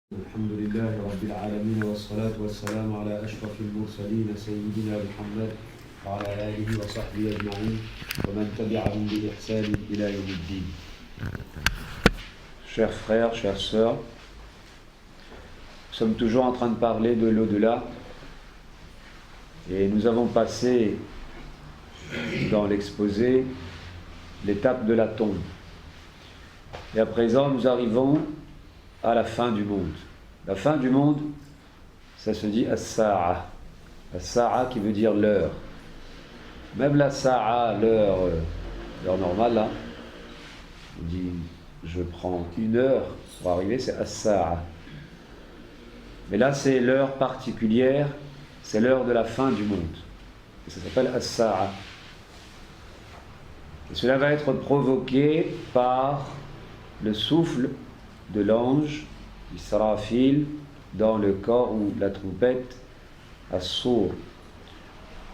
الحمد لله رب العالمين والصلاة والسلام على أشرف المرسلين سيدنا محمد وعلى آله وصحبه أجمعين ومن تبعهم بإحسان إلى يوم الدين. Chers frères, chères sœurs, nous sommes toujours en train de parler de l'au-delà et nous avons passé dans l'exposé l'étape de la tombe. Et à présent, nous arrivons à la fin du monde. La fin du monde, ça se dit as-sa'a. As-sa'a qui veut dire l'heure. Même la sa'a, l'heure normale, là, on dit je prends une heure pour arriver, c'est as-sa'a. Mais là, c'est l'heure particulière, c'est l'heure de la fin du monde. Et ça s'appelle as-sa'a. Et cela va être provoqué par le souffle de l'ange Israfil dans le corps ou la trompette as-sour.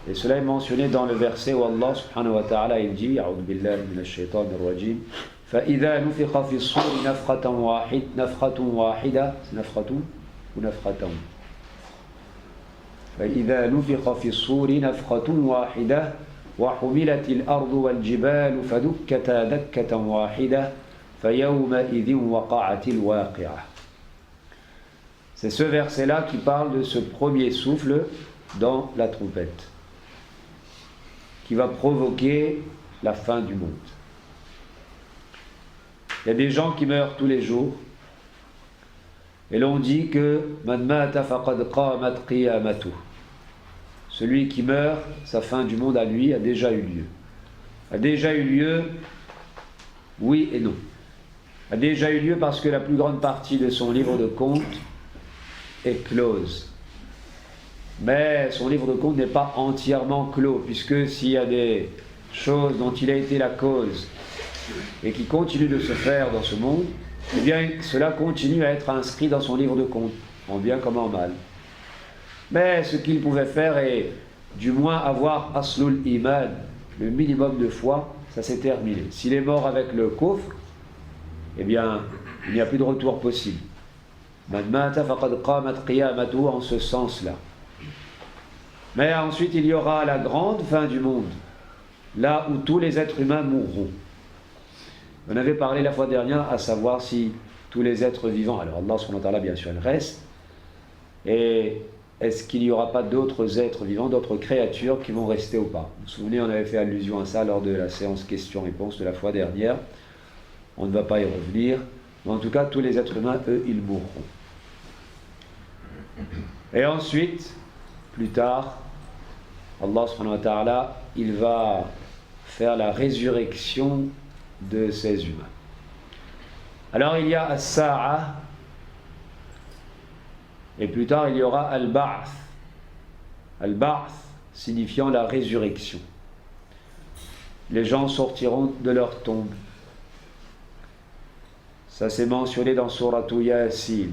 Et cela est mentionné dans le verset où Allah subhanahu wa ta'ala il dit A'udhu billahi minash shaitanir rajim فإذا نفخ في الصور نفخة واحدة نفخة ونفخة فإذا نفخ في الصور نفخة واحدة وحملت الأرض والجبال فدكتا دكة واحدة C'est ce verset-là qui parle de ce premier souffle dans la trompette, qui va provoquer la fin du monde. Il y a des gens qui meurent tous les jours, et l'on dit que Man mata faqad qamat qiyamatuh. Celui qui meurt, sa fin du monde à lui a déjà eu lieu. A déjà eu lieu, oui et non. A déjà eu lieu parce que la plus grande partie de son livre de compte est close. Mais son livre de compte n'est pas entièrement clos, puisque s'il y a des choses dont il a été la cause et qui continuent de se faire dans ce monde, eh bien cela continue à être inscrit dans son livre de compte, en bien comme en mal. Mais ce qu'il pouvait faire est du moins avoir aslul iman, le minimum de foi, ça s'est terminé. S'il est mort avec le kufr, eh bien, il n'y a plus de retour possible. Man mata faqad qamat qiyamatuh en ce sens-là. Mais ensuite, il y aura la grande fin du monde, là où tous les êtres humains mourront. On avait parlé la fois dernière à savoir si tous les êtres vivants, alors Allah subhanahu wa ta'ala bien sûr il reste, et est-ce qu'il n'y aura pas d'autres êtres vivants, d'autres créatures qui vont rester ou pas? Vous vous souvenez, on avait fait allusion à ça lors de la séance questions-réponses de la fois dernière. On ne va pas y revenir, mais en tout cas, tous les êtres humains, eux, ils mourront. Et ensuite, plus tard, Allah subhanahu wa ta'ala, il va faire la résurrection de ces humains. Alors, il y a as-sa'a, et plus tard, il y aura al-ba'th. Al-ba'th signifiant la résurrection. Les gens sortiront de leur tombe. Ça c'est mentionné dans Suratu Yasin.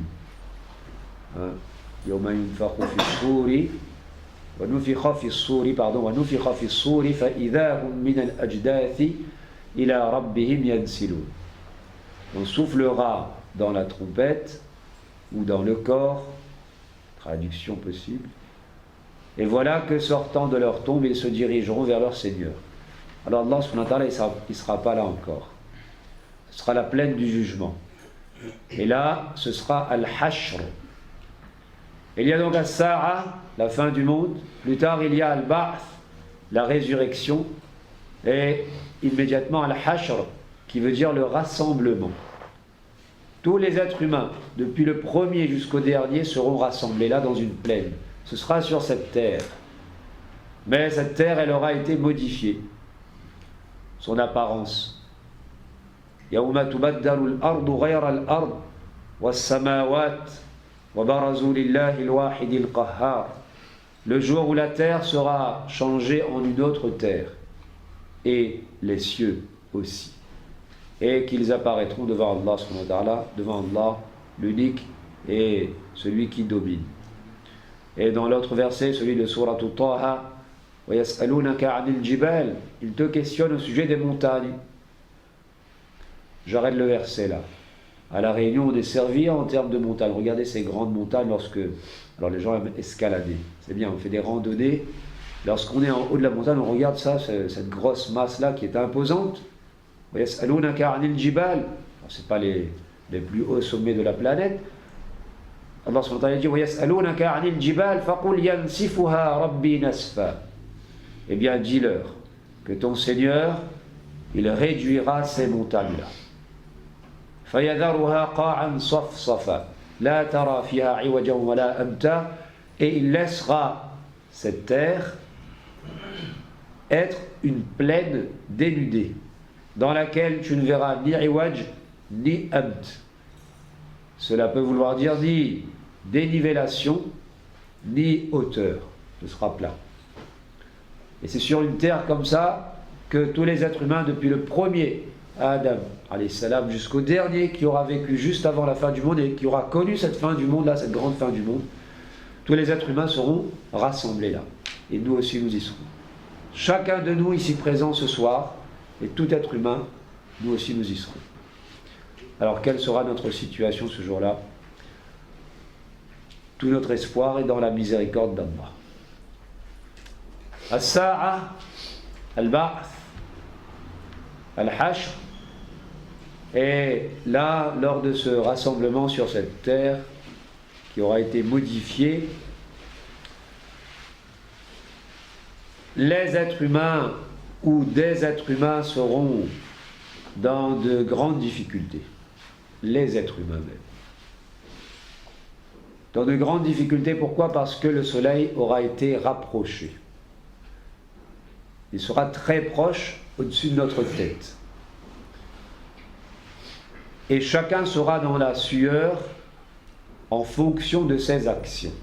Yawma yunfakhu fi s-suri wa nufikha fi s-suri wa nufikha fi s-suri fa idha hum min al-ajdathi ila rabbihim yansilun. On soufflera dans la trompette ou dans le corps, traduction possible, et voilà que sortant de leur tombe, ils se dirigeront vers leur Seigneur. Alors Allah subhanahu wa ta'ala, il ne sera pas là encore. Ce sera la plaine du jugement. Et là, ce sera Al-Hashr. Il y a donc As-Sa'a, la fin du monde. Plus tard, il y a Al-Ba'th, la résurrection. Et immédiatement Al-Hashr, qui veut dire le rassemblement. Tous les êtres humains, depuis le premier jusqu'au dernier, seront rassemblés là dans une plaine. Ce sera sur cette terre. Mais cette terre, elle aura été modifiée. Son apparence. يوم تبدل الأرض غير الأرض والسماوات وبرزوا لله الواحد القهار. Le jour où la terre sera changée en une autre terre et les cieux aussi, et qu'ils apparaîtront devant Allah subhanahu wa ta'ala, devant Allah l'unique et celui qui domine. Et dans l'autre verset, celui de Surah Taha, وَيَسْأَلُونَكَ عَنِ الْجِبَالِ, il te questionne au sujet des montagnes. J'arrête le verset là. À La Réunion, on est servi en termes de montagnes. Regardez ces grandes montagnes lorsque... Alors les gens aiment escalader. C'est bien, on fait des randonnées. Lorsqu'on est en haut de la montagne, on regarde ça, cette grosse masse-là qui est imposante. وَيَسْأَلُونَكَ عَنِ الْجِبَالِ. C'est pas les plus hauts sommets de la planète. Allah subhanahu wa ta'ala dit وَيَسْأَلُونَكَ عَنِ الْجِبَالِ فَقُلْ يَنْسِفُهَا رَبِّي نَسْفًا. Eh bien, dis-leur que ton Seigneur, il réduira ces montagnes-là. فَيَذَرُهَا قَاعًا صَفْصَفًا لَا تَرَى فِيهَا عِوَجًا وَلَا أَمْتًا. Et il laissera cette terre être une plaine dénudée, dans laquelle tu ne verras ni iwaj ni amt. Cela peut vouloir dire ni dénivellation ni hauteur. Ce sera plat. Et c'est sur une terre comme ça que tous les êtres humains, depuis le premier Adam alayhi salam jusqu'au dernier qui aura vécu juste avant la fin du monde et qui aura connu cette fin du monde là, cette grande fin du monde, tous les êtres humains seront rassemblés là. Et nous aussi nous y serons. Chacun de nous ici présent ce soir, et tout être humain, nous aussi nous y serons. Alors quelle sera notre situation ce jour-là? Tout notre espoir est dans la miséricorde d'Allah. As-sa'a, al-ba'th, al-hashr. Et là, lors de ce rassemblement sur cette terre qui aura été modifiée, les êtres humains ou des êtres humains seront dans de grandes difficultés. Les êtres humains même. Dans de grandes difficultés, pourquoi? Parce que le soleil aura été rapproché. Il sera très proche au-dessus de notre tête. Et chacun sera dans la sueur en fonction de ses actions.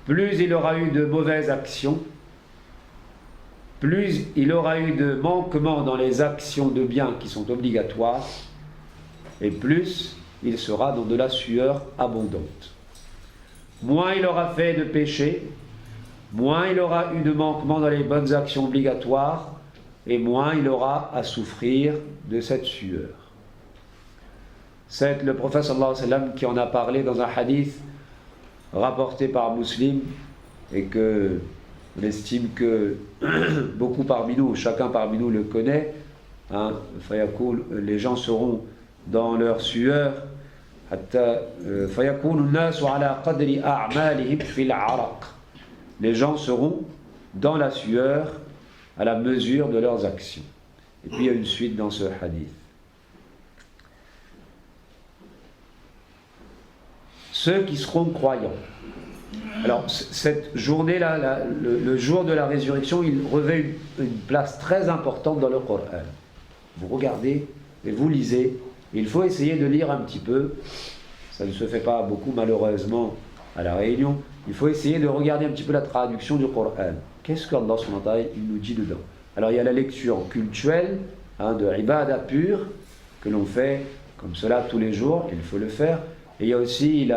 Plus il aura eu de mauvaises actions, plus il aura eu de manquements dans les actions de bien qui sont obligatoires, et plus il sera dans de la sueur abondante. Moins il aura fait de péché, moins il aura eu de manquements dans les bonnes actions obligatoires, et moins il aura à souffrir de cette sueur. C'est le prophète sallallahu alayhi wa sallam qui en a parlé dans un hadith rapporté par Muslim, et que on estime que beaucoup parmi nous, chacun parmi nous le connaît, hein, les gens seront dans leur sueur, les gens seront dans la sueur à la mesure de leurs actions. Et puis il y a une suite dans ce hadith. Ceux qui seront croyants. Alors, cette journée-là, le jour de la résurrection, il revêt une place très importante dans le Coran. Vous regardez et vous lisez. Il faut essayer de lire un petit peu. Ça ne se fait pas beaucoup, malheureusement, à La Réunion. Il faut essayer de regarder un petit peu la traduction du Coran. Qu'est-ce qu'Allah subhanahu wa ta'ala nous dit dedans? Alors, il y a la lecture cultuelle, de ibada pure, que l'on fait comme cela tous les jours. Il faut le faire. Et il y a aussi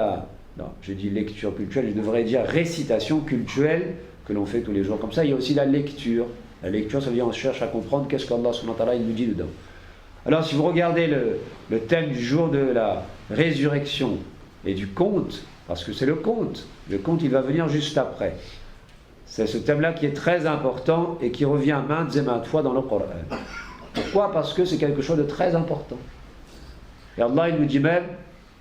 non, j'ai dit lecture cultuelle, je devrais dire récitation cultuelle que l'on fait tous les jours comme ça. Il y a aussi la lecture. La lecture, ça veut dire on cherche à comprendre qu'est-ce qu'Allah subhanahu wa ta'ala nous dit dedans. Alors si vous regardez le thème du jour de la résurrection et du conte, parce que c'est le conte il va venir juste après. C'est ce thème-là qui est très important et qui revient maintes et maintes fois dans le Coran. Pourquoi? Parce que c'est quelque chose de très important. Et Allah il nous dit même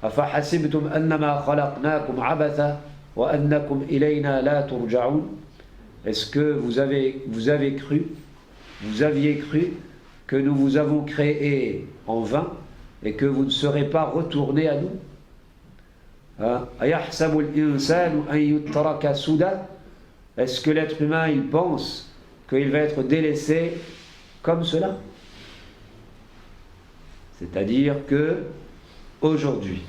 أَفَحَسِبْتُمْ أَنَّمَا خَلَقْنَاكُمْ عَبَثًا وَأَنَّكُمْ إِلَيْنَا لَا تُرْجَعُونَ. Est-ce que vous aviez cru que nous vous avons créé en vain et que vous ne serez pas retournés à nous? أَيَحْسَبُ الْإِنسَانُ أَن يُتْرَكَ سُدًى. Est-ce que l'être humain il pense qu'il va être délaissé comme cela? C'est-à-dire que aujourd'hui,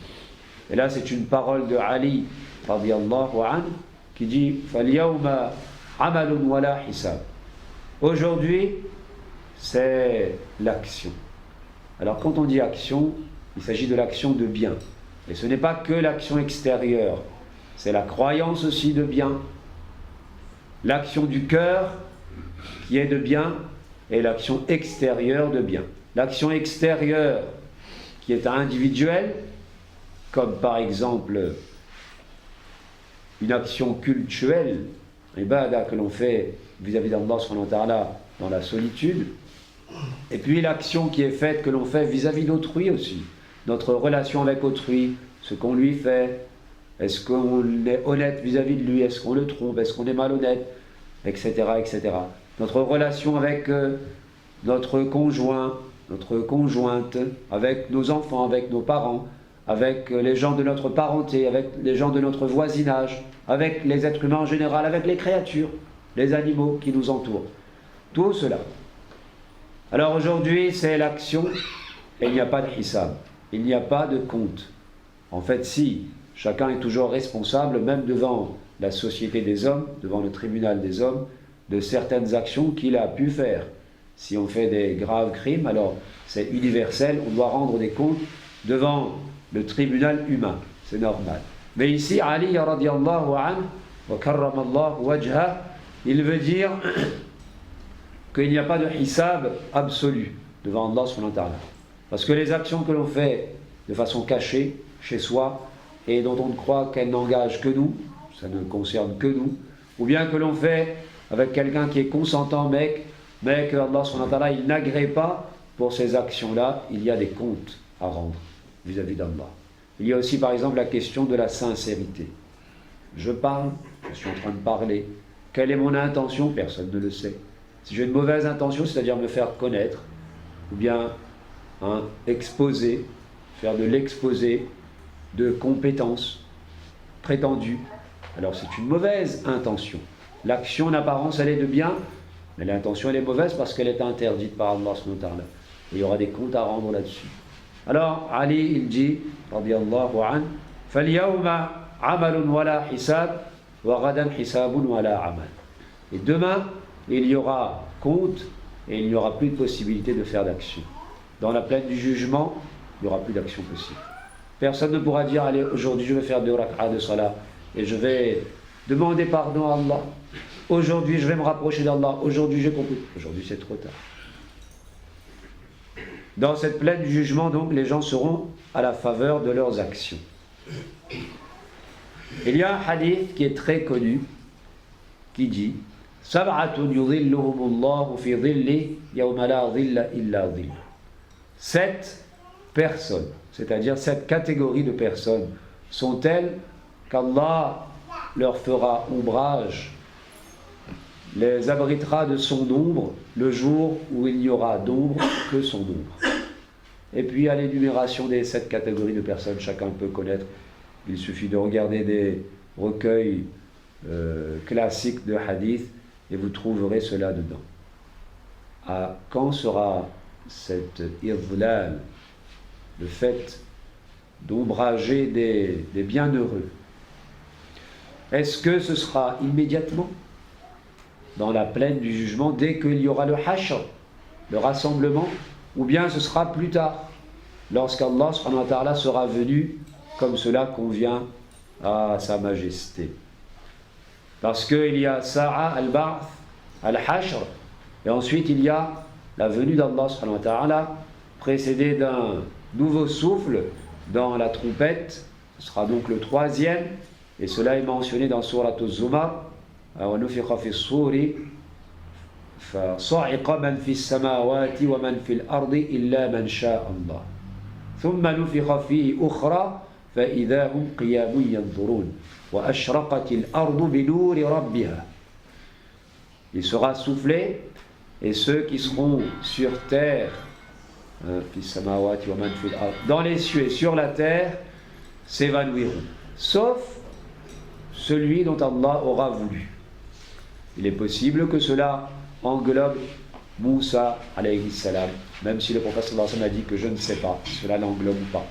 et là c'est une parole de Ali radiyallahu anhu qui dit فَالْيَوْمَ عَمَلٌ وَلَا حِسَابٌ. Aujourd'hui c'est l'action. Alors quand on dit action, il s'agit de l'action de bien, et ce n'est pas que l'action extérieure, c'est la croyance aussi de bien, l'action du cœur qui est de bien, et l'action extérieure de bien. L'action extérieure qui est individuelle, comme par exemple une action cultuelle, ibada, que l'on fait vis-à-vis d'Allah subhanahu wa ta'ala dans la solitude, et puis l'action qui est faite, que l'on fait vis-à-vis d'autrui aussi, notre relation avec autrui, ce qu'on lui fait, est-ce qu'on est honnête vis-à-vis de lui, est-ce qu'on le trompe, est-ce qu'on est malhonnête, etc., etc. Notre relation avec notre conjoint, notre conjointe, avec nos enfants, avec nos parents, avec les gens de notre parenté, avec les gens de notre voisinage, avec les êtres humains en général, avec les créatures, les animaux qui nous entourent. Tout cela. Alors aujourd'hui, c'est l'action et il n'y a pas de hisab, il n'y a pas de compte. En fait, si, chacun est toujours responsable, même devant la société des hommes, devant le tribunal des hommes, de certaines actions qu'il a pu faire. Si on fait des graves crimes, alors c'est universel, on doit rendre des comptes devant le tribunal humain, c'est normal. Mais ici, Ali radiallahu anhu, wa karramallahu wajha, il veut dire qu'il n'y a pas de hisab absolu devant Allah subhanahu wa ta'ala. Parce que les actions que l'on fait de façon cachée, chez soi, et dont on croit qu'elles n'engagent que nous, ça ne concerne que nous, ou bien que l'on fait avec quelqu'un qui est consentant, mais que Allah subhanahu wa ta'ala, il n'agrée pas, pour ces actions-là, il y a des comptes à rendre vis-à-vis d'Allah. Il y a aussi par exemple la question de la sincérité. Je parle, je suis en train de parler. Quelle est mon intention? Personne ne le sait. Si j'ai une mauvaise intention, c'est-à-dire me faire connaître, ou bien exposer, faire de l'exposé de compétences prétendues, alors c'est une mauvaise intention. L'action en apparence, elle est de bien, mais l'intention, elle est mauvaise parce qu'elle est interdite par Allah subhanahu wa ta'ala. Il y aura des comptes à rendre là-dessus. Alors, Ali, il dit, radiyallahu anhu, فَالْيَوْمَ عَمَلٌ وَلَا حِسَابٌ وَغَدًا حِسَابٌ وَلَا عَمَلٌ. Et demain, il y aura compte et il n'y aura plus de possibilité de faire d'action. Dans la plaine du jugement, il n'y aura plus d'action possible. Personne ne pourra dire, allez, aujourd'hui je vais faire 2 rak'ahs de salat et je vais demander pardon à Allah. Aujourd'hui je vais me rapprocher d'Allah. Aujourd'hui j'ai compris. Aujourd'hui c'est trop tard. Dans cette plaine du jugement, donc, les gens seront à la faveur de leurs actions. Il y a un hadith qui est très connu qui dit Sab'atun yudhilluhumullahu fi dhilli yawma la dhilla illa dhill. 7 personnes, c'est-à-dire 7 catégories de personnes, sont telles qu'Allah leur fera ombrage, les abritera de son ombre le jour où il n'y aura d'ombre que son ombre. Et puis à l'énumération des 7 catégories de personnes, chacun peut connaître, il suffit de regarder des recueils classiques de hadith et vous trouverez cela dedans. Quand sera cette idlal, le fait d'ombrager des bienheureux? Est-ce que ce sera immédiatement dans la plaine du jugement, dès qu'il y aura le hashr, le rassemblement, ou bien ce sera plus tard, lorsqu'Allah subhanahu wa ta'ala sera venu comme cela convient à sa majesté? Parce qu'il y a Sa'a al-Ba'th, al-Hashr, et ensuite il y a la venue d'Allah subhanahu wa ta'ala, précédée d'un nouveau souffle dans la trompette, ce sera donc le 3e, et cela est mentionné dans Surat al-Zumar, وَنُفِخَ فِي الصُّورِ فَصَعِقَ مَنْ فِي السَّمَاوَاتِ وَمَنْ فِي الْأَرْضِ إِلَّا مَنْ شَاءَ اللَّهُ ثُمَّ نُفِخَ فِيهِ أُخْرَى فَإِذَا هُمْ قِيَامٌ يَنْظُرُونَ وَأَشْرَقَتِ الْأَرْضُ بِنُورِ رَبِّهَا. Il sera soufflé, et ceux qui seront sur terre, dans les cieux et sur la terre, s'évanouiront, sauf celui dont Allah aura voulu. Il est possible que cela englobe Moussa alayhi salam, même si le prophète sallallahu alayhi wa sallam a dit que je ne sais pas, cela n'englobe pas.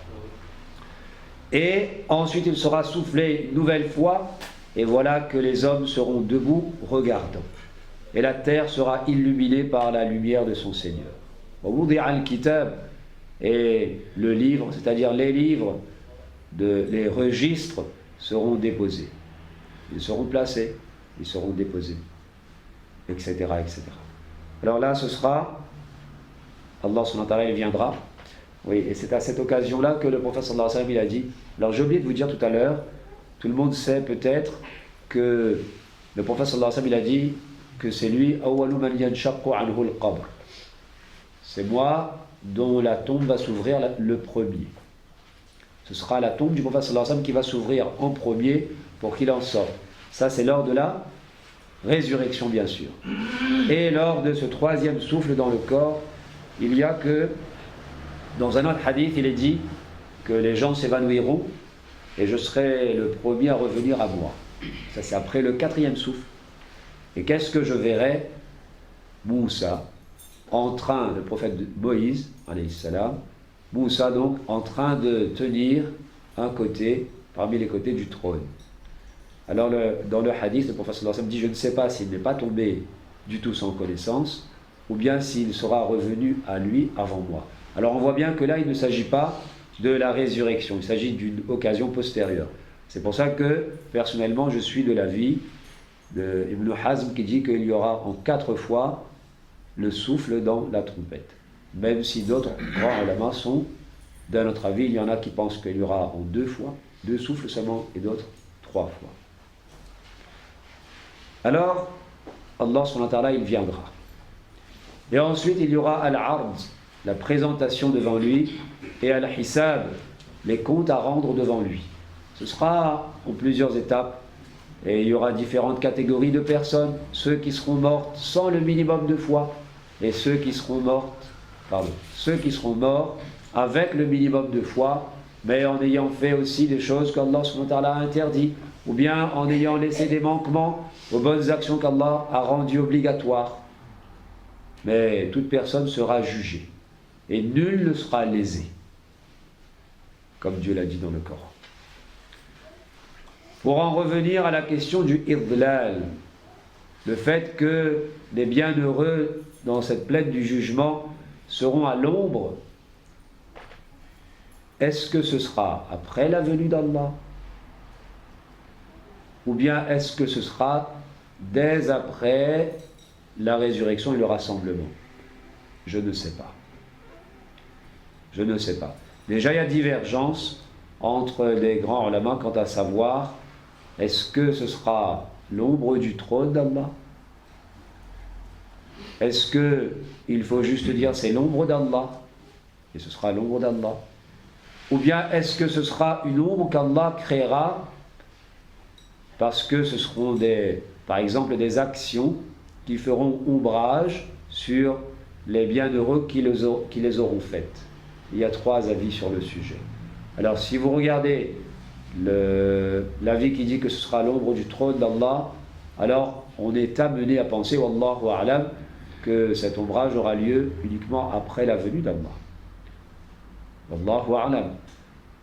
Et ensuite il sera soufflé une nouvelle fois, et voilà que les hommes seront debout regardant. Et la terre sera illuminée par la lumière de son Seigneur. Et le livre, c'est-à-dire les livres, les registres seront déposés. Ils seront placés, ils seront déposés, etc., etc. Alors là, ce sera, Allah subhanahu wa ta'ala, il viendra Oui, et c'est à cette occasion-là que le prophète sallallahu alayhi wa sallam il a dit. Alors j'ai oublié de vous dire tout à l'heure, tout le monde sait peut-être que le prophète sallallahu alayhi wa sallam il a dit que c'est lui, awwalu man yanshaqqu anhu al-qabr. C'est moi dont la tombe va s'ouvrir le premier. Ce sera la tombe du prophète sallallahu alayhi wa sallam qui va s'ouvrir en premier pour qu'il en sorte. Ça c'est lors de la résurrection bien sûr. Et lors de ce troisième souffle dans le corps, il y a que dans un autre hadith il est dit que les gens s'évanouiront et je serai le premier à revenir à moi. Ça c'est après le quatrième souffle. Et qu'est-ce que je verrai? Moussa en train, le prophète Moïse alayhi salam, Moussa donc en train de tenir un côté parmi les côtés du trône. Alors dans le hadith, le prophète sallallahu alayhi wa sallam dit, je ne sais pas s'il n'est pas tombé du tout sans connaissance, ou bien s'il sera revenu à lui avant moi. Alors on voit bien que là, il ne s'agit pas de la résurrection, il s'agit d'une occasion postérieure. C'est pour ça que, personnellement, je suis de l'avis de Ibn Hazm qui dit qu'il y aura en 4 fois le souffle dans la trompette. Même si d'autres grands ulama sont d'un autre avis, il y en a qui pensent qu'il y aura en 2 fois, 2 souffles seulement, et d'autres 3 fois. Alors, Allah subhanahu wa ta'ala, il viendra. Et ensuite, il y aura al-ard, la présentation devant lui, et al-hisab, les comptes à rendre devant lui. Ce sera en plusieurs étapes, et il y aura différentes catégories de personnes, ceux qui seront mortes sans le minimum de foi, et ceux qui seront morts avec le minimum de foi, mais en ayant fait aussi des choses qu'Allah subhanahu wa ta'ala a interdit, ou bien en ayant laissé des manquements aux bonnes actions qu'Allah a rendues obligatoires. Mais toute personne sera jugée, et nul ne sera lésé, comme Dieu l'a dit dans le Coran. Pour en revenir à la question du idlal, le fait que les bienheureux dans cette plaine du jugement seront à l'ombre, est-ce que ce sera après la venue d'Allah? Ou bien est-ce que ce sera dès après la résurrection et le rassemblement? Je ne sais pas. Je ne sais pas. Déjà, il y a divergence entre les grands ulama quant à savoir est-ce que ce sera l'ombre du trône d'Allah? Est-ce qu'il faut juste dire c'est l'ombre d'Allah et ce sera l'ombre d'Allah? Ou bien est-ce que ce sera une ombre qu'Allah créera parce que ce seront par exemple des actions qui feront ombrage sur les bienheureux qui les auront faites? Il y a 3 avis sur le sujet. Alors si vous regardez l'avis qui dit que ce sera l'ombre du trône d'Allah, alors on est amené à penser, wallahu a'lam, que cet ombrage aura lieu uniquement après la venue d'Allah. Wallahu a'lam.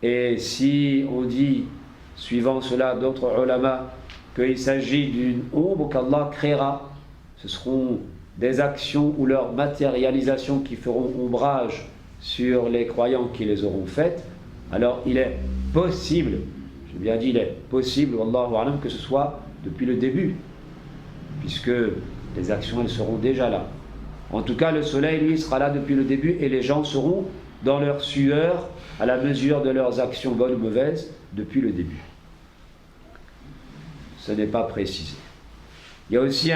Et si on dit, suivant cela d'autres ulama, qu'il s'agit d'une ombre qu'Allah créera, ce seront des actions ou leur matérialisation qui feront ombrage sur les croyants qui les auront faites, alors il est possible, j'ai bien dit il est possible, wallahu a'lam, que ce soit depuis le début, puisque les actions elles seront déjà là. En tout cas, le soleil lui sera là depuis le début et les gens seront dans leur sueur à la mesure de leurs actions bonnes ou mauvaises depuis le début. Ce n'est pas précisé. Il y a aussi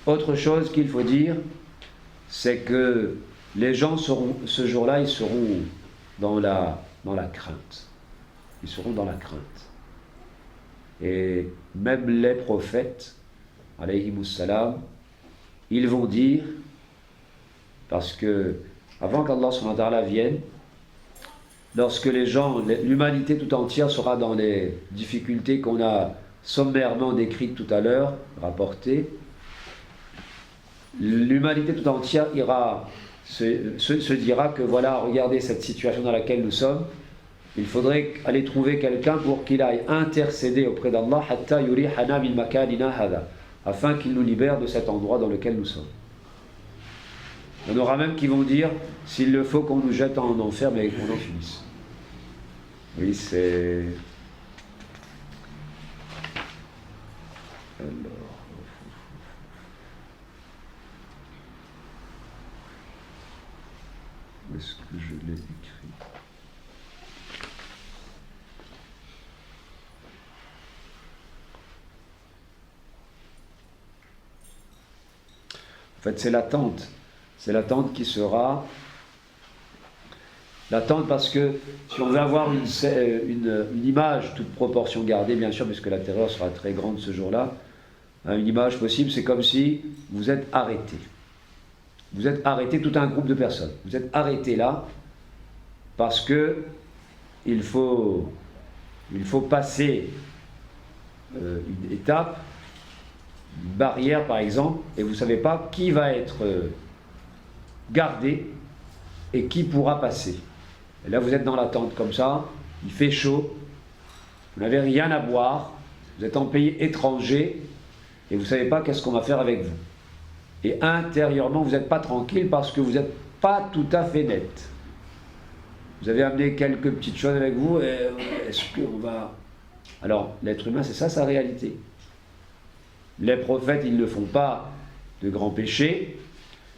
autre chose qu'il faut dire, c'est que les gens seront, ce jour-là, ils seront dans la crainte. Ils seront dans la crainte. Et même les prophètes, alayhimussalam, ils vont dire, parce que avant qu'Allah subhanahu wa ta'ala vienne, lorsque l'humanité tout entière sera dans les difficultés qu'on a sommairement décrites tout à l'heure, rapportées, l'humanité tout entière se dira que voilà, regardez cette situation dans laquelle nous sommes, il faudrait aller trouver quelqu'un pour qu'il aille intercéder auprès d'Allah hatta yurihana min makanina hada, afin qu'il nous libère de cet endroit dans lequel nous sommes. Il y en aura même qui vont dire s'il le faut qu'on nous jette en enfer, mais qu'on en finisse. Oui, c'est... Alors... Oui. est-ce que je l'ai écrit? En fait, c'est l'attente. C'est l'attente qui sera... L'attente parce que si on veut avoir une image, toute proportion gardée, bien sûr, puisque la terreur sera très grande ce jour-là, une image possible, c'est comme si vous êtes arrêté. Vous êtes arrêté, tout un groupe de personnes. Vous êtes arrêté là parce que il faut passer une étape, une barrière par exemple, et vous ne savez pas qui va être gardé et qui pourra passer. Et là vous êtes dans l'attente comme ça, il fait chaud, vous n'avez rien à boire, vous êtes en pays étranger et vous ne savez pas qu'est-ce qu'on va faire avec vous. Et intérieurement vous n'êtes pas tranquille parce que vous n'êtes pas tout à fait net. Vous avez amené quelques petites choses avec vous et est-ce qu'on va... Alors l'être humain c'est ça sa réalité. Les prophètes ils ne font pas de grands péchés,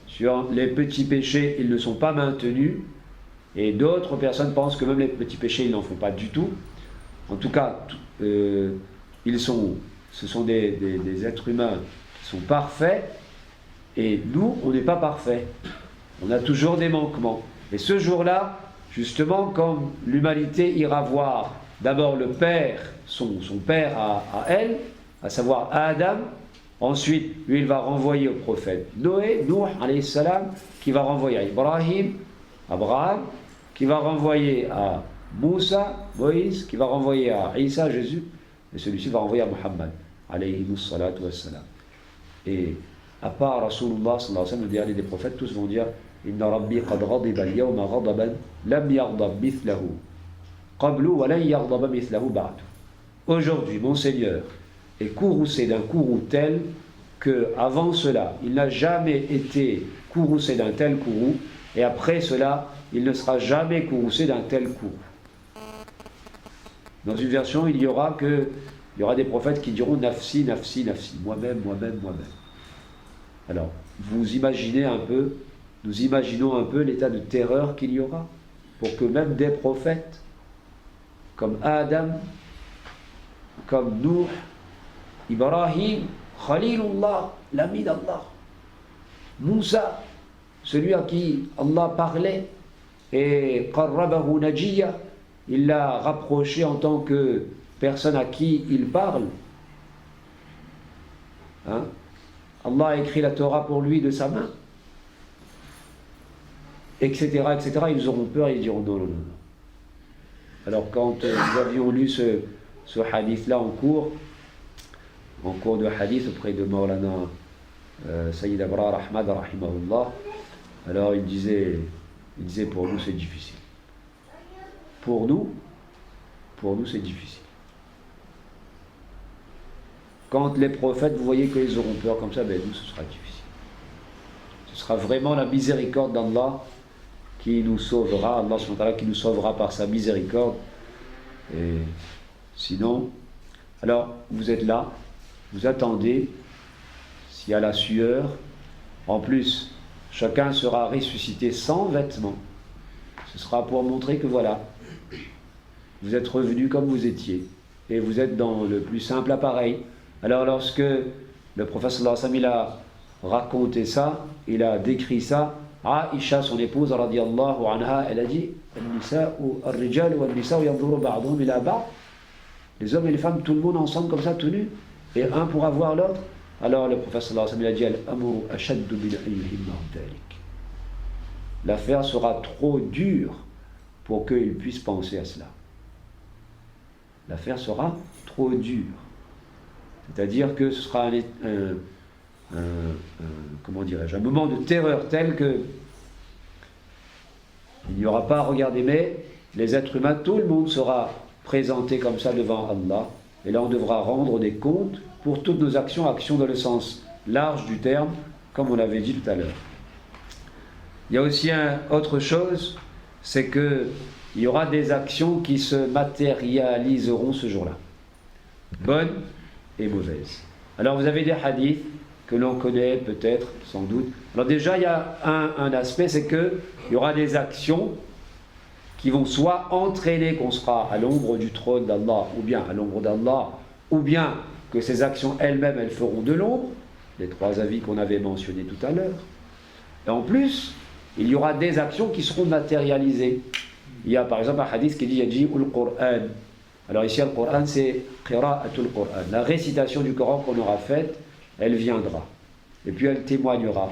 sur les petits péchés ils ne sont pas maintenus. Et d'autres personnes pensent que même les petits péchés, ils n'en font pas du tout. En tout cas, ce sont des êtres humains qui sont parfaits, et nous, on n'est pas parfaits. On a toujours des manquements. Et ce jour-là, justement, comme l'humanité ira voir d'abord le père, son père à elle, à savoir Adam, ensuite, lui, il va renvoyer au prophète Noé, Nuh, alayhi salam, qui va renvoyer à Ibrahim, Abraham, qui va renvoyer à Moussa, Moïse, qui va renvoyer à Isa, Jésus, et celui-ci va renvoyer à Muhammad, alayhi salatu wassalam. Et à part Rasulullah, sallallahu alayhi wa sallam, le dernier des prophètes, tous vont dire Inna Rabbi qad ghadiba al-yawma ghadaban lam yaghdab mithlahu qablu wa lan yaghdaba mithlahu ba'du. Aujourd'hui, mon Seigneur est courroucé d'un courroux tel que avant cela, il n'a jamais été courroucé d'un tel courroux, et après cela, il ne sera jamais courroucé d'un tel courroux. Dans une version, il y aura des prophètes qui diront nafsi, nafsi, nafsi, moi-même, moi-même, moi-même. Alors, vous imaginez un peu, nous imaginons un peu l'état de terreur qu'il y aura pour que même des prophètes comme Adam, comme Nuh, Ibrahim, Khalilullah, l'ami d'Allah, Moussa, celui à qui Allah parlait, et Qarrabahu Najiya, il l'a rapproché en tant que personne à qui il parle. Hein? Allah a écrit la Torah pour lui de sa main, etc., etc. Ils auront peur et ils diront non, non, non, non. Alors quand nous avions lu ce hadith-là en cours de hadith auprès de Maulana Sayyid Abrar Ahmad rahimahullah, alors il disait pour nous c'est difficile. Pour nous c'est difficile. Quand les prophètes, vous voyez qu'ils auront peur comme ça, ben nous ce sera difficile. Ce sera vraiment la miséricorde d'Allah qui nous sauvera, Allah subhanahu wa ta'ala qui nous sauvera par sa miséricorde. Et sinon, alors vous êtes là, vous attendez, s'il y a la sueur, en plus, chacun sera ressuscité sans vêtements. Ce sera pour montrer que voilà, vous êtes revenu comme vous étiez, et vous êtes dans le plus simple appareil. Alors lorsque le prophète sallallahu alayhi wa sallam il a raconté ça, il a décrit ça, Aïcha, son épouse, radiyallahu anha, elle a dit les hommes et les femmes, tout le monde ensemble comme ça, tout nus, et un pourra voir l'autre. Alors le prophète sallallahu alayhi wa sallam il a dit l'affaire sera trop dure pour qu'ils puissent penser à cela. L'affaire sera trop dure. C'est-à-dire que ce sera comment dirais-je, un moment de terreur tel que il n'y aura pas à regarder, mais les êtres humains, tout le monde sera présenté comme ça devant Allah, et là on devra rendre des comptes pour toutes nos actions, actions dans le sens large du terme, comme on l'avait dit tout à l'heure. Il y a aussi autre chose, c'est qu'il y aura des actions qui se matérialiseront ce jour-là, bonnes et mauvaises. Alors vous avez des hadiths que l'on connaît peut-être, sans doute. Alors déjà, il y a un aspect, c'est qu'il y aura des actions qui vont soit entraîner qu'on sera à l'ombre du trône d'Allah, ou bien à l'ombre d'Allah, ou bien que ces actions elles-mêmes, elles feront de l'ombre, les trois avis qu'on avait mentionnés tout à l'heure. Et en plus, il y aura des actions qui seront matérialisées. Il y a par exemple un hadith qui dit Yaji'ul Qur'an. Alors ici, le Qur'an, c'est Qira'atul Qur'an. La récitation du Coran qu'on aura faite, elle viendra. Et puis elle témoignera.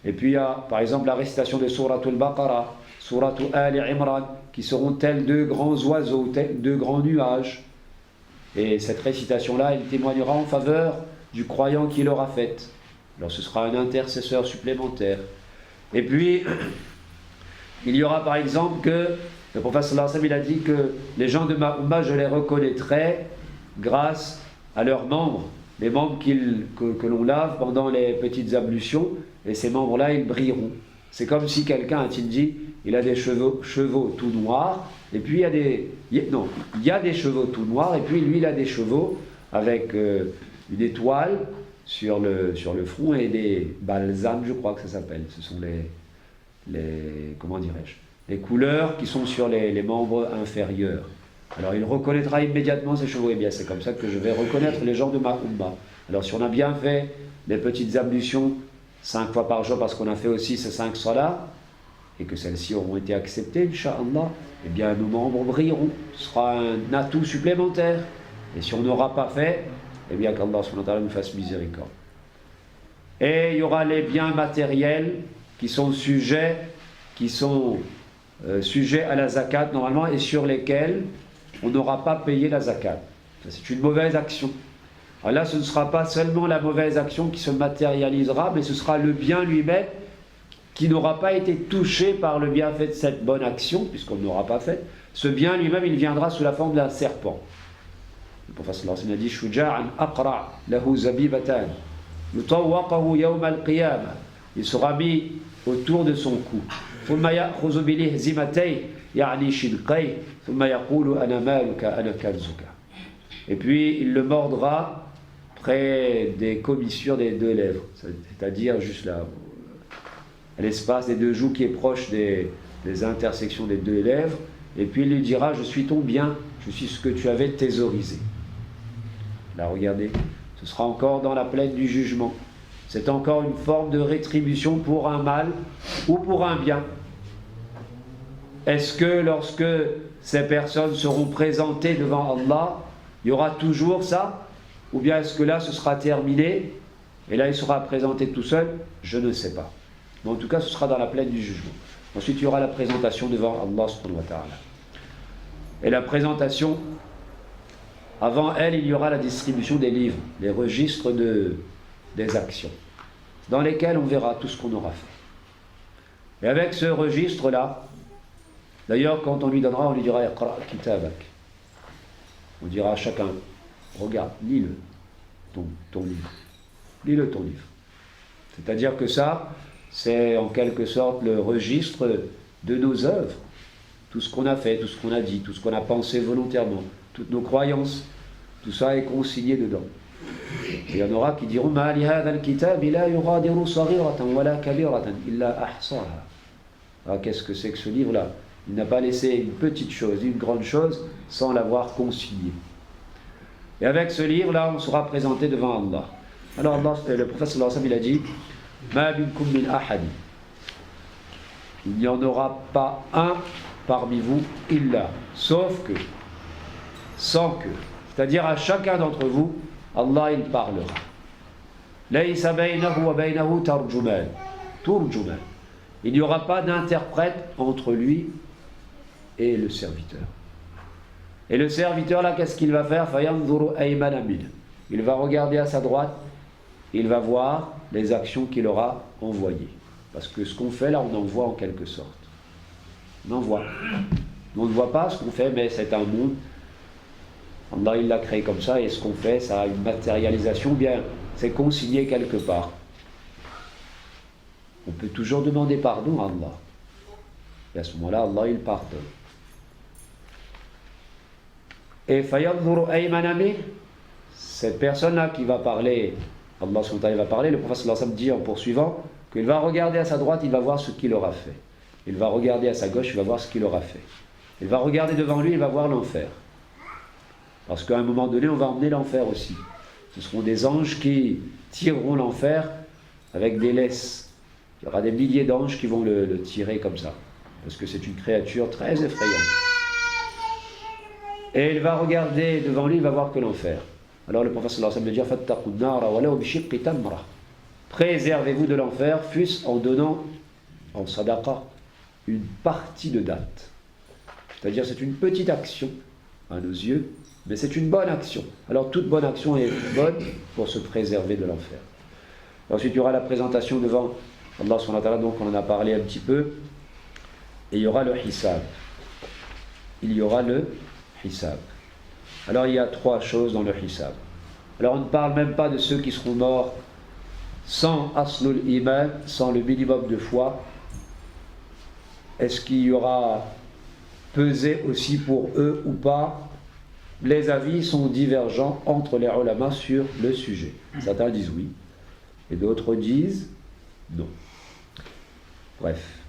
Et puis il y a par exemple la récitation de Suratul Baqarah, Suratul Ali Imran, qui seront tels deux grands oiseaux, tels deux grands nuages. Et cette récitation-là, elle témoignera en faveur du croyant qui l'aura faite. Alors ce sera un intercesseur supplémentaire. Et puis, il y aura par exemple que, le prophète sallallahu alayhi wa sallam, il a dit que les gens de ma Ummah, je les reconnaîtrai grâce à leurs membres, les membres que l'on lave pendant les petites ablutions, et ces membres-là, ils brilleront. C'est comme si quelqu'un, a-t-il dit, il a des chevaux tout noirs, et puis il y a des chevaux tout noirs, et puis lui, il a des chevaux avec une étoile sur le front et des balsames, je crois que ça s'appelle. Ce sont comment dirais-je, les couleurs qui sont sur les membres inférieurs. Alors il reconnaîtra immédiatement ces chevaux. Et bien c'est comme ça que je vais reconnaître les gens de ma Ummah. Alors si on a bien fait les petites ablutions 5 fois par jour, parce qu'on a fait aussi ces 5 salats, et que celles-ci auront été acceptées, Inch'Allah, eh bien nos membres brilleront. Ce sera un atout supplémentaire. Et si on n'aura pas fait, eh bien qu'Allah subhanahu wa ta'ala nous fasse miséricorde. Et il y aura les biens matériels qui sont sujets à la zakat normalement, et sur lesquels on n'aura pas payé la zakat. C'est une mauvaise action. Alors là, ce ne sera pas seulement la mauvaise action qui se matérialisera, mais ce sera le bien lui-même qui n'aura pas été touché par le bienfait de cette bonne action, puisqu'on n'aura pas fait. Ce bien lui-même, il viendra sous la forme d'un serpent. Le prophète sallallahu alayhi wa sallam a dit Shuja'an aqra' lahu zabibatan yutawwaqahu yawm al-qiyamah. Il sera mis autour de son cou. ثم يأخذ بلهزمتيه يعني شدقيه ثم يقول أنا مالك أنا كنزك. Et puis il le mordra près des commissures des deux lèvres, c'est-à-dire juste là, à l'espace des deux joues qui est proche des intersections des deux lèvres, et puis il lui dira je suis ton bien, je suis ce que tu avais thésaurisé. Là regardez, ce sera encore dans la plaine du jugement. C'est encore une forme de rétribution pour un mal ou pour un bien. Est-ce que lorsque ces personnes seront présentées devant Allah, il y aura toujours ça? Ou bien est-ce que là ce sera terminé et là il sera présenté tout seul? Je ne sais pas. Mais en tout cas ce sera dans la plaine du jugement. Ensuite il y aura la présentation devant Allah subhanahu wa ta'ala. Et la présentation, avant elle il y aura la distribution des livres, les registres des actions, dans lesquels on verra tout ce qu'on aura fait. Et avec ce registre-là, d'ailleurs, quand on lui donnera, on lui dira Iqra' kitabak. On dira à chacun regarde, lis-le, ton livre. Lis-le, ton livre. C'est-à-dire que ça, c'est en quelque sorte le registre de nos œuvres. Tout ce qu'on a fait, tout ce qu'on a dit, tout ce qu'on a pensé volontairement, toutes nos croyances, tout ça est consigné dedans. Et il y en aura qui diront Ma li hadha al-kitab la yughadiru saghiratan wala kabiratan illa ahsaha. Ah, qu'est-ce que c'est que ce livre-là? Il n'a pas laissé une petite chose, une grande chose, sans l'avoir consigné. Et avec ce livre-là, on sera présenté devant Allah. Alors Allah, le prophète sallallahu alayhi wa sallam, il a dit Ma minkum min ahad. Il n'y en aura pas un parmi vous, illa, sauf que, sans que. C'est-à-dire à chacun d'entre vous, Allah il parlera. Laysa baynahu wa baynahu tarjuman. Turjuman. Il n'y aura pas d'interprète entre lui et le serviteur. Et le serviteur là, qu'est-ce qu'il va faire? Fayanzuru aymana min. Il va regarder à sa droite, il va voir les actions qu'il aura envoyées. Parce que ce qu'on fait là, on en voit en quelque sorte. On en voit. On ne voit pas ce qu'on fait, mais c'est un monde. Allah il l'a créé comme ça, et ce qu'on fait, ça a une matérialisation, bien, c'est consigné quelque part. On peut toujours demander pardon à Allah. Et à ce moment-là, Allah il pardonne. Et fayanzuru aymana min, cette personne-là qui va parler, Allah subhanahu wa ta'ala va parler, le prophète sallallahu alayhi wa sallam dit en poursuivant qu'il va regarder à sa droite, il va voir ce qu'il aura fait. Il va regarder à sa gauche, il va voir ce qu'il aura fait. Il va regarder devant lui, il va voir l'enfer. Parce qu'à un moment donné, on va emmener l'enfer aussi. Ce seront des anges qui tireront l'enfer avec des laisses. Il y aura des milliers d'anges qui vont le tirer comme ça. Parce que c'est une créature très effrayante. Et il va regarder devant lui, il va voir que l'enfer. Alors le prophète sallallahu alayhi wa sallam dit Fattaqun nara walaw bi shiqqi tamra. Préservez-vous de l'enfer, fût-ce en donnant en sadaqa une partie de date. C'est-à-dire c'est une petite action à nos yeux, mais c'est une bonne action. Alors toute bonne action est bonne pour se préserver de l'enfer. Ensuite il y aura la présentation devant Allah subhanahu wa ta'ala, donc on en a parlé un petit peu, et il y aura le hisab. Il y aura le hisab. Alors il y a trois choses dans le hisab. Alors on ne parle même pas de ceux qui seront morts sans aslul iman, sans le minimum de foi. Est-ce qu'il y aura pesé aussi pour eux ou pas? Les avis sont divergents entre les ulama sur le sujet. Certains disent oui, et d'autres disent non. Bref.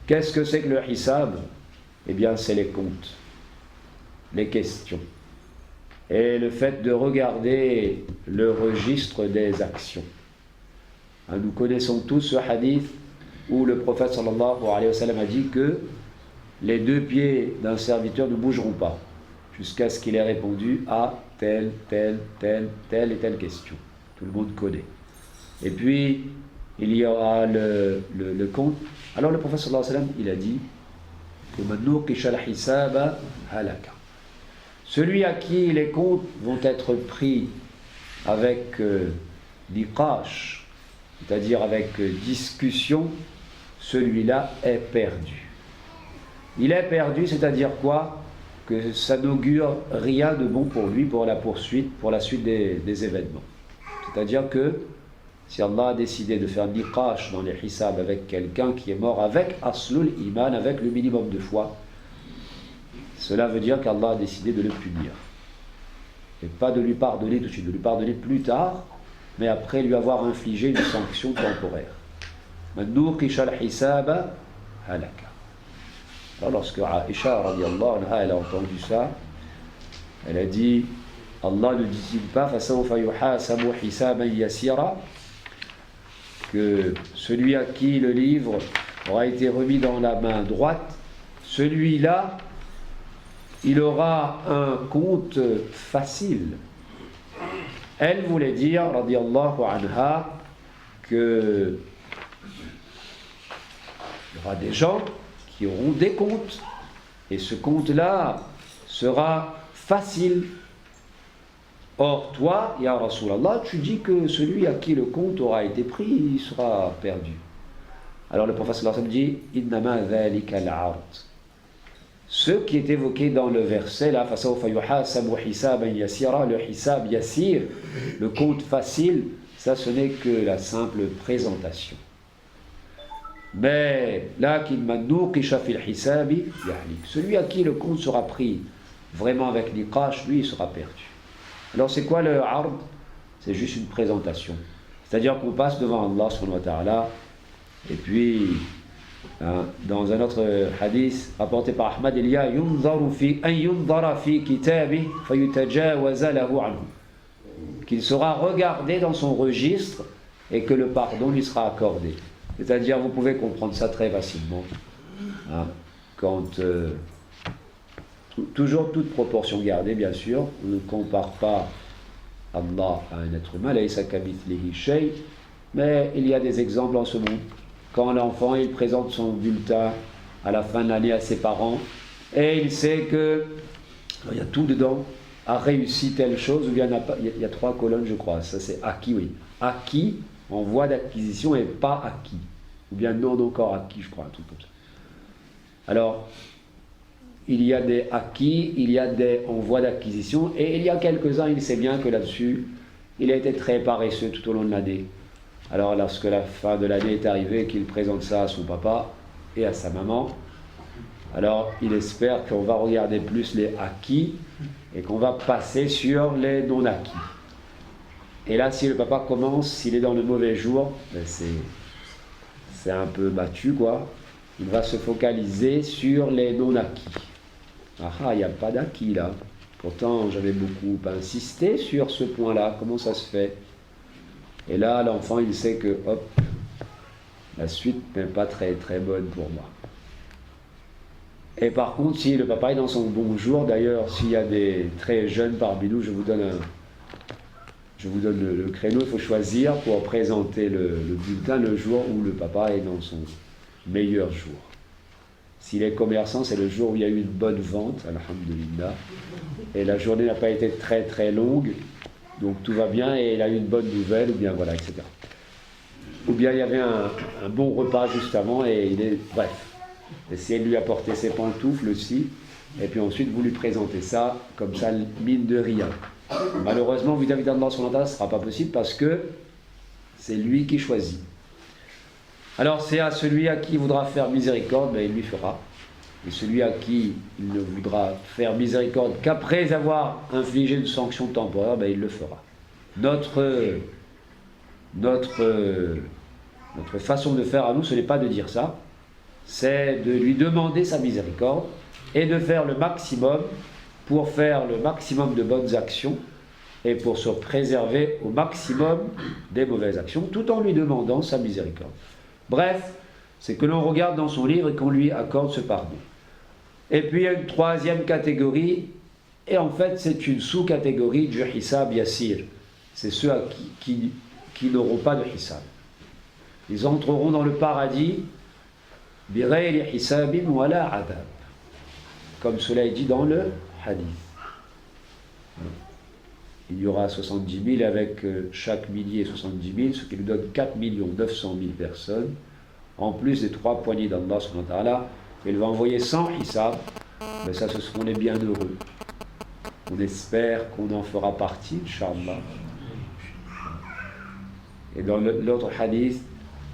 Qu'est-ce que c'est que le hisab? Eh bien, c'est les comptes, les questions, et le fait de regarder le registre des actions. Nous connaissons tous ce hadith où le prophète sallallahu alayhi wa sallam a dit que les deux pieds d'un serviteur ne bougeront pas jusqu'à ce qu'il ait répondu à telle et telle question. Tout le monde connaît. Et puis, il y aura le compte. Alors le prophète sallallahu alayhi wa sallam, il a dit celui à qui les comptes vont être pris avec niqash, c'est-à-dire avec discussion, celui-là est perdu. Il est perdu, c'est-à-dire quoi? Que ça n'augure rien de bon pour lui, pour la poursuite, pour la suite des événements. C'est-à-dire que si Allah a décidé de faire niqash dans les hisab avec quelqu'un qui est mort avec aslul iman, avec le minimum de foi, cela veut dire qu'Allah a décidé de le punir. Et pas de lui pardonner tout de suite, de lui pardonner plus tard, mais après lui avoir infligé une sanction temporaire. Alors lorsque Aïcha radiallahu anha, elle a entendu ça, elle a dit Allah ne dit-il pas que celui à qui le livre aura été remis dans la main droite, celui-là, il aura un compte facile. Elle voulait dire, radiallahu anha, que il y aura des gens qui auront des comptes, et ce compte-là sera facile. Or, toi, ya Rasulallah, tu dis que celui à qui le compte aura été pris, il sera perdu. Alors le prophète sallallahu alayhi wa sallam dit Innama dhalika al-'ard. Ce qui est évoqué dans le verset là, fasawfa yuhasabu hisaban yasira, le hisab yasir, le compte facile, ça ce n'est que la simple présentation. Mais lakin man nuqisha fil hisabi yahlik. Celui à qui le compte sera pris vraiment avec niqash, lui il sera perdu. Alors c'est quoi le ard? C'est juste une présentation. C'est-à-dire qu'on passe devant Allah subhanahu wa ta'ala, et puis dans un autre hadith rapporté par Ahmad, il y a yunzaru fi an yunzara fi kitabi fayutajawaza lahu anhu, qu'il sera regardé dans son registre et que le pardon lui sera accordé. C'est-à-dire, vous pouvez comprendre ça très facilement, quand toujours toute proportion gardée, bien sûr, on ne compare pas Allah à un être humain, laysa kamithlihi shay, mais il y a des exemples en ce monde. Quand l'enfant il présente son bulletin à la fin de l'année à ses parents et il sait que il y a tout dedans, a réussi telle chose, ou bien il y a 3 colonnes je crois, ça c'est acquis, oui, acquis en voie d'acquisition et pas acquis, ou bien non encore acquis je crois, un truc comme ça. Alors il y a des acquis, il y a des en voie d'acquisition, et il y a quelques-uns, il sait bien que là-dessus il a été très paresseux tout au long de l'année. Alors lorsque la fin de l'année est arrivée, qu'il présente ça à son papa et à sa maman, alors il espère qu'on va regarder plus les acquis et qu'on va passer sur les non-acquis. Et là, si le papa commence, s'il est dans le mauvais jour, ben c'est un peu battu, quoi. Il va se focaliser sur les non-acquis. Ah, il n'y a pas d'acquis là. Pourtant, j'avais beaucoup insisté sur ce point-là. Comment ça se fait? Et là, l'enfant, il sait que, hop, la suite n'est pas très très bonne pour moi. Et par contre, si le papa est dans son bon jour, d'ailleurs, s'il y a des très jeunes parmi nous, je vous donne le créneau, il faut choisir pour présenter le bulletin le jour où le papa est dans son meilleur jour. S'il est commerçant, c'est le jour où il y a eu une bonne vente, alhamdulillah, et la journée n'a pas été très très longue, donc tout va bien et il a eu une bonne nouvelle, ou bien voilà, etc. Ou bien il y avait un bon repas juste avant et il est... Bref, essayez de lui apporter ses pantoufles aussi, et puis ensuite vous lui présentez ça, comme ça, mine de rien. Malheureusement, vis-à-vis d'Allah, ce ne sera pas possible parce que c'est lui qui choisit. Alors c'est à celui à qui il voudra faire miséricorde, ben, il lui fera. Et celui à qui il ne voudra faire miséricorde qu'après avoir infligé une sanction temporaire, ben, il le fera. Notre façon de faire à nous, ce n'est pas de dire ça, c'est de lui demander sa miséricorde et de faire le maximum pour faire le maximum de bonnes actions et pour se préserver au maximum des mauvaises actions, tout en lui demandant sa miséricorde. Bref, c'est que l'on regarde dans son livre et qu'on lui accorde ce pardon. Et puis il y a une troisième catégorie, et en fait c'est une sous-catégorie du hisab yassir. C'est ceux qui n'auront pas de hisab. Ils entreront dans le paradis bighayri hisabin wala adab, comme cela est dit dans le hadith. Il y aura 70 000 avec chaque millier 70 000, ce qui nous donne 4 900 000 personnes, en plus des 3 poignées d'Allah subhanahu wa ta'ala. Il va envoyer 100 hisab, mais ça ce seront les bienheureux. On espère qu'on en fera partie, Inch'Allah. Et dans l'autre hadith,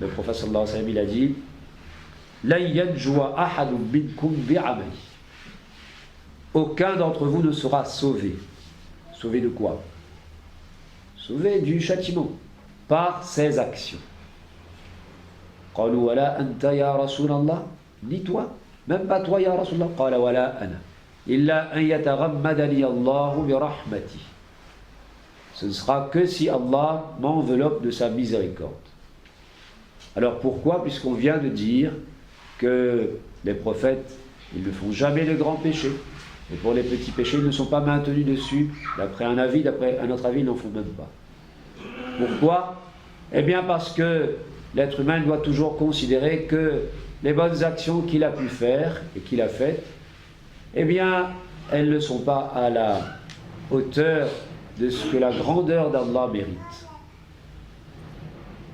le prophète sallallahu alayhi wa sallam, il a dit La yanjwa ahadun minkum bi'amali. Aucun d'entre vous ne sera sauvé. Sauvé de quoi? Sauvé du châtiment, par ses actions. قالوا ولا أنت يا رسول الله, ni toi, même pas toi يا رسول الله, قال ولا أنا إلا أن يتغمدني الله برحمته. Ce ne sera que si Allah m'enveloppe de sa miséricorde. Alors pourquoi? Puisqu'on vient de dire que les prophètes, ils ne font jamais de grands péchés. Et pour les petits péchés, ils ne sont pas maintenus dessus. D'après un autre avis, ils n'en font même pas. Pourquoi? Eh bien parce que l'être humain doit toujours considérer que les bonnes actions qu'il a pu faire et qu'il a faites, eh bien, elles ne sont pas à la hauteur de ce que la grandeur d'Allah mérite.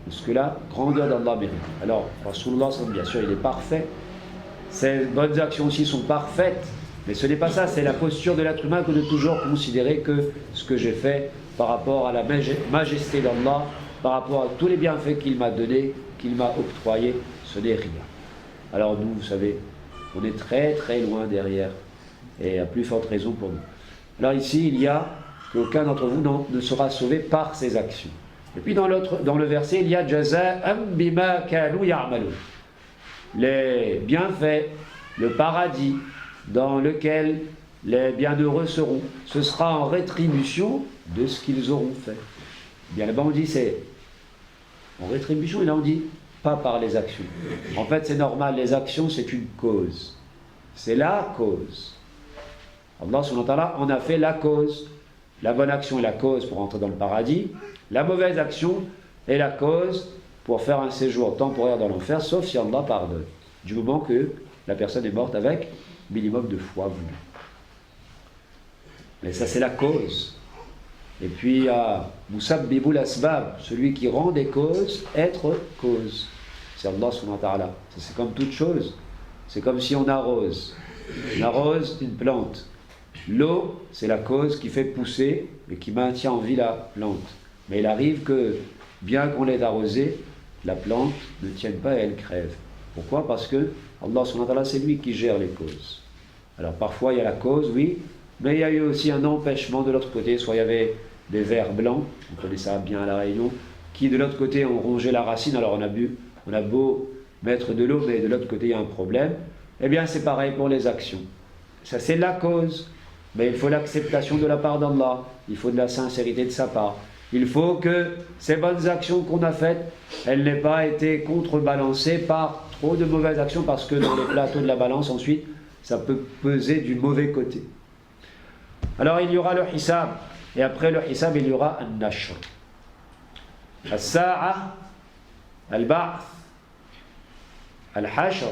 De ce que la grandeur d'Allah mérite. Alors, Rasulullah, bien sûr, il est parfait. Ces bonnes actions aussi sont parfaites. Mais ce n'est pas ça, c'est la posture de l'être humain que de toujours considérer que ce que j'ai fait par rapport à la majesté d'Allah, par rapport à tous les bienfaits qu'il m'a donnés, qu'il m'a octroyés, ce n'est rien. Alors nous, vous savez, on est très très loin derrière, et à plus forte raison pour nous. Alors ici, il y a qu'aucun d'entre vous ne sera sauvé par ses actions. Et puis dans le verset, il y a Jaza'an bima kanu ya'malun. Les bienfaits, le paradis, dans lequel les bienheureux seront, ce sera en rétribution de ce qu'ils auront fait. Bien là-bas on dit c'est en rétribution, et là on dit pas par les actions. En fait c'est normal, les actions c'est une cause. C'est la cause. Allah subhanahu wa ta'ala en a fait la cause. La bonne action est la cause pour entrer dans le paradis. La mauvaise action est la cause pour faire un séjour temporaire dans l'enfer, sauf si Allah pardonne. Du moment que la personne est morte avec minimum de foi voulu. Mais ça c'est la cause. Et puis il y a Musabbibul Asbab, celui qui rend des causes être cause. C'est Allah subhanahu wa ta'ala. C'est comme toute chose. C'est comme si on arrose. On arrose une plante. L'eau, c'est la cause qui fait pousser et qui maintient en vie la plante. Mais il arrive que, bien qu'on l'ait arrosée, la plante ne tienne pas et elle crève. Pourquoi? Parce que Allah subhanahu wa ta'ala, c'est lui qui gère les causes. Alors parfois il y a la cause, oui, mais il y a eu aussi un empêchement de l'autre côté. Soit il y avait des vers blancs, on connaît ça bien à La Réunion, qui de l'autre côté ont rongé la racine. Alors on a beau mettre de l'eau, mais de l'autre côté il y a un problème. Eh bien c'est pareil pour les actions. Ça c'est la cause, mais il faut l'acceptation de la part d'Allah, il faut de la sincérité de sa part. Il faut que ces bonnes actions qu'on a faites, elles n'aient pas été contrebalancées par trop de mauvaises actions, parce que dans les plateaux de la balance, ensuite, ça peut peser du mauvais côté. Alors il y aura le hisab, et après le hisab, il y aura un nashr. Al-sa'a, al-ba'th, al-hashr,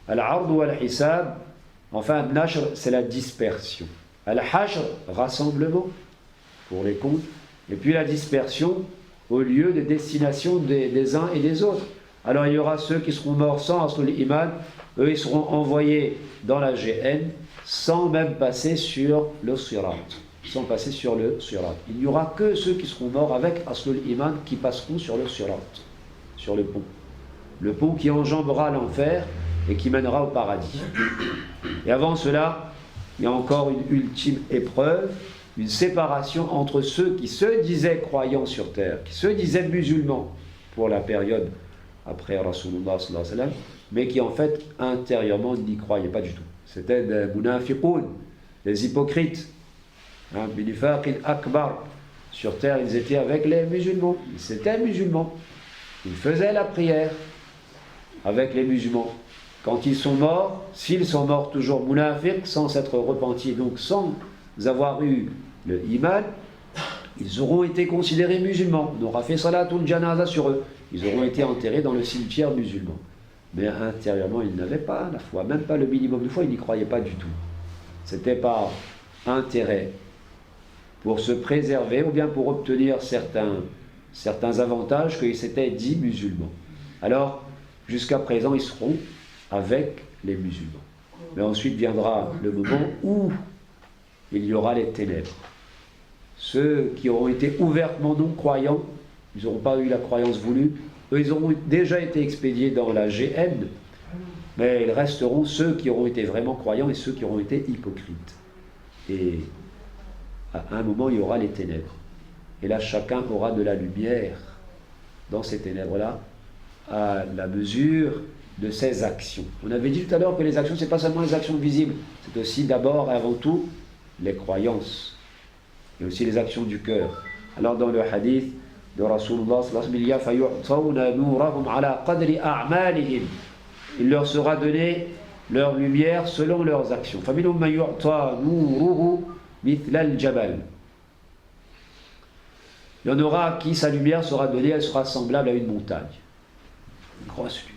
al-ard ou al-hisab. Enfin, al-nashr, c'est la dispersion. Al-hashr, rassemblement pour les comptes. Et puis la dispersion au lieu de destination des uns et des autres. Alors il y aura ceux qui seront morts sans Aslul Iman, eux ils seront envoyés dans la GN sans même passer sur le Sirat. Sans passer sur le Sirat. Il n'y aura que ceux qui seront morts avec Aslul Iman qui passeront sur le Sirat, sur le pont. Le pont qui enjambera l'enfer et qui mènera au paradis. Et avant cela, il y a encore une ultime épreuve, une séparation entre ceux qui se disaient croyants sur terre, qui se disaient musulmans pour la période après Rasulullah sallallahu alayhi wa sallam, mais qui en fait intérieurement n'y croyaient pas du tout. C'était des munafiqoun, des hypocrites, binifaqin akbar. Sur terre, ils étaient avec les musulmans, ils étaient musulmans, ils faisaient la prière avec les musulmans. Quand ils sont morts, s'ils sont morts toujours munafiq, sans s'être repentis, donc sans avoir eu le iman, ils auront été considérés musulmans. On aura fait salatul janaza sur eux. Ils auront été enterrés dans le cimetière musulman. Mais intérieurement, ils n'avaient pas la foi, même pas le minimum de foi, ils n'y croyaient pas du tout. C'était par intérêt, pour se préserver ou bien pour obtenir certains avantages qu'ils s'étaient dits musulmans. Alors, jusqu'à présent, ils seront avec les musulmans. Mais ensuite viendra le moment où il y aura les ténèbres. Ceux qui auront été ouvertement non-croyants, ils n'auront pas eu la croyance voulue, eux, ils auront déjà été expédiés dans la GN, mais il resteront ceux qui auront été vraiment croyants et ceux qui auront été hypocrites. Et à un moment, il y aura les ténèbres. Et là, chacun aura de la lumière dans ces ténèbres-là, à la mesure de ses actions. On avait dit tout à l'heure que les actions, ce n'est pas seulement les actions visibles, c'est aussi d'abord et avant tout les croyances, et aussi les actions du cœur. Alors dans le hadith de Rasulullah il leur sera donné leur lumière selon leurs actions. Il y en aura à qui sa lumière sera donnée, elle sera semblable à une montagne, une grosse lumière.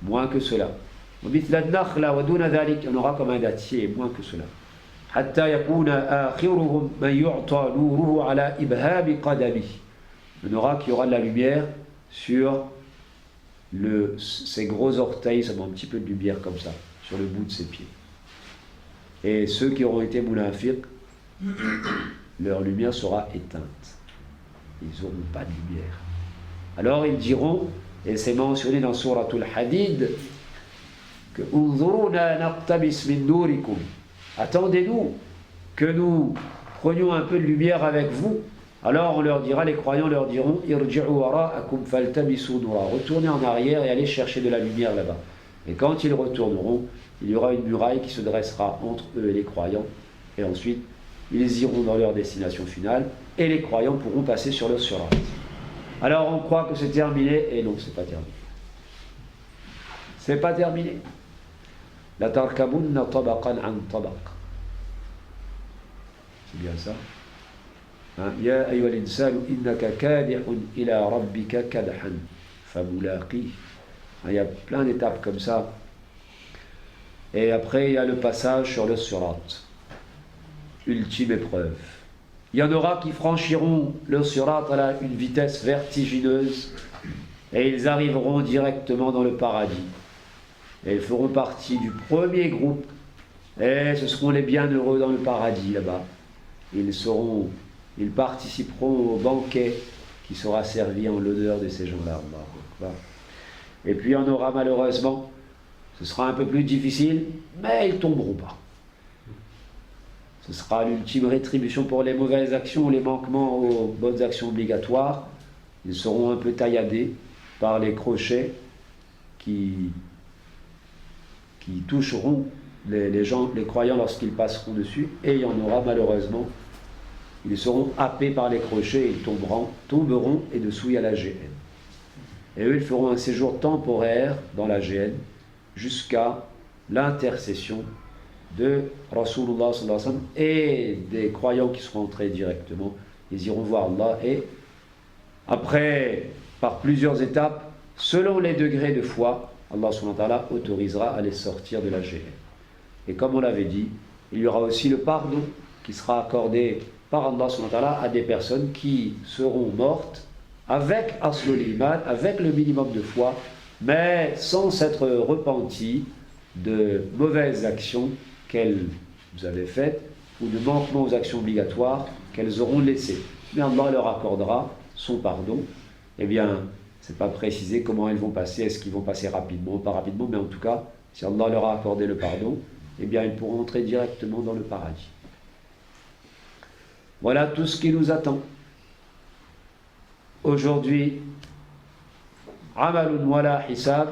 Moins que cela. Il y en aura comme un dattier, moins que cela. Il y en aura qui aura de la lumière sur ses gros orteils, ça met un petit peu de lumière comme ça, sur le bout de ses pieds. Et ceux qui auront été munafiq, leur lumière sera éteinte. Ils n'auront pas de lumière. Alors ils diront, et c'est mentionné dans Suratul Hadid, que attendez-nous que nous prenions un peu de lumière avec vous. Alors on leur dira, les croyants leur diront, retournez en arrière et allez chercher de la lumière là-bas. Et quand ils retourneront, il y aura une muraille qui se dressera entre eux et les croyants, et ensuite ils iront dans leur destination finale, et les croyants pourront passer sur le sirat. Alors on croit que c'est terminé, et non, c'est pas terminé. C'est pas terminé. La tarkabunna tabaqan an tabaq. C'est bien ça. Ya ayyuhal insanu innaka kadihun ila rabbika kadhan famulaqih. Il y a plein d'étapes comme ça. Et après, il y a le passage sur le sirat. Ultime épreuve. Il y en aura qui franchiront le sirat à une vitesse vertigineuse et ils arriveront directement dans le paradis. Et ils feront partie du premier groupe et ce seront les bienheureux dans le paradis là-bas. Ils participeront au banquet qui sera servi en l'honneur de ces gens-là. Et puis il y en aura malheureusement, ce sera un peu plus difficile, mais ils ne tomberont pas. ce sera l'ultime rétribution pour les mauvaises actions ou les manquements aux bonnes actions obligatoires. Ils seront un peu tailladés par les crochets qui toucheront les gens, les croyants lorsqu'ils passeront dessus, et il y en aura malheureusement. Ils seront happés par les crochets et ils tomberont et dessous il y a la GN. Et eux, ils feront un séjour temporaire dans la GN jusqu'à l'intercession de Rasulullah sallallahu alayhi wa sallam et des croyants qui seront entrés directement. Ils iront voir Allah et après, par plusieurs étapes, selon les degrés de foi, Allah subhanahu wa ta'ala autorisera à les sortir de la GN. Et comme on l'avait dit, il y aura aussi le pardon qui sera accordé par Allah subhanahu wa ta'ala à des personnes qui seront mortes avec aslul iman, avec le minimum de foi, mais sans s'être repenties de mauvaises actions qu'elles avaient faites ou de manquements aux actions obligatoires qu'elles auront laissées. Mais Allah leur accordera son pardon. Eh bien, c'est pas précisé comment elles vont passer, est-ce qu'ils vont passer rapidement ou pas rapidement, mais en tout cas, si Allah leur a accordé le pardon, eh bien, ils pourront entrer directement dans le paradis. Voilà tout ce qui nous attend. Aujourd'hui, amalun wala hisab,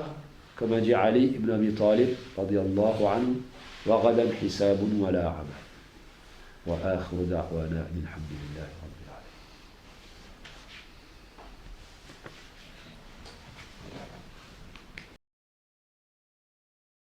comme a dit Ali ibn Abi Talib, radiyallahu anhu, wa ghadan hisabun wala amal. Wa akhiru da'wana alhamdulillahi rabbil alamin.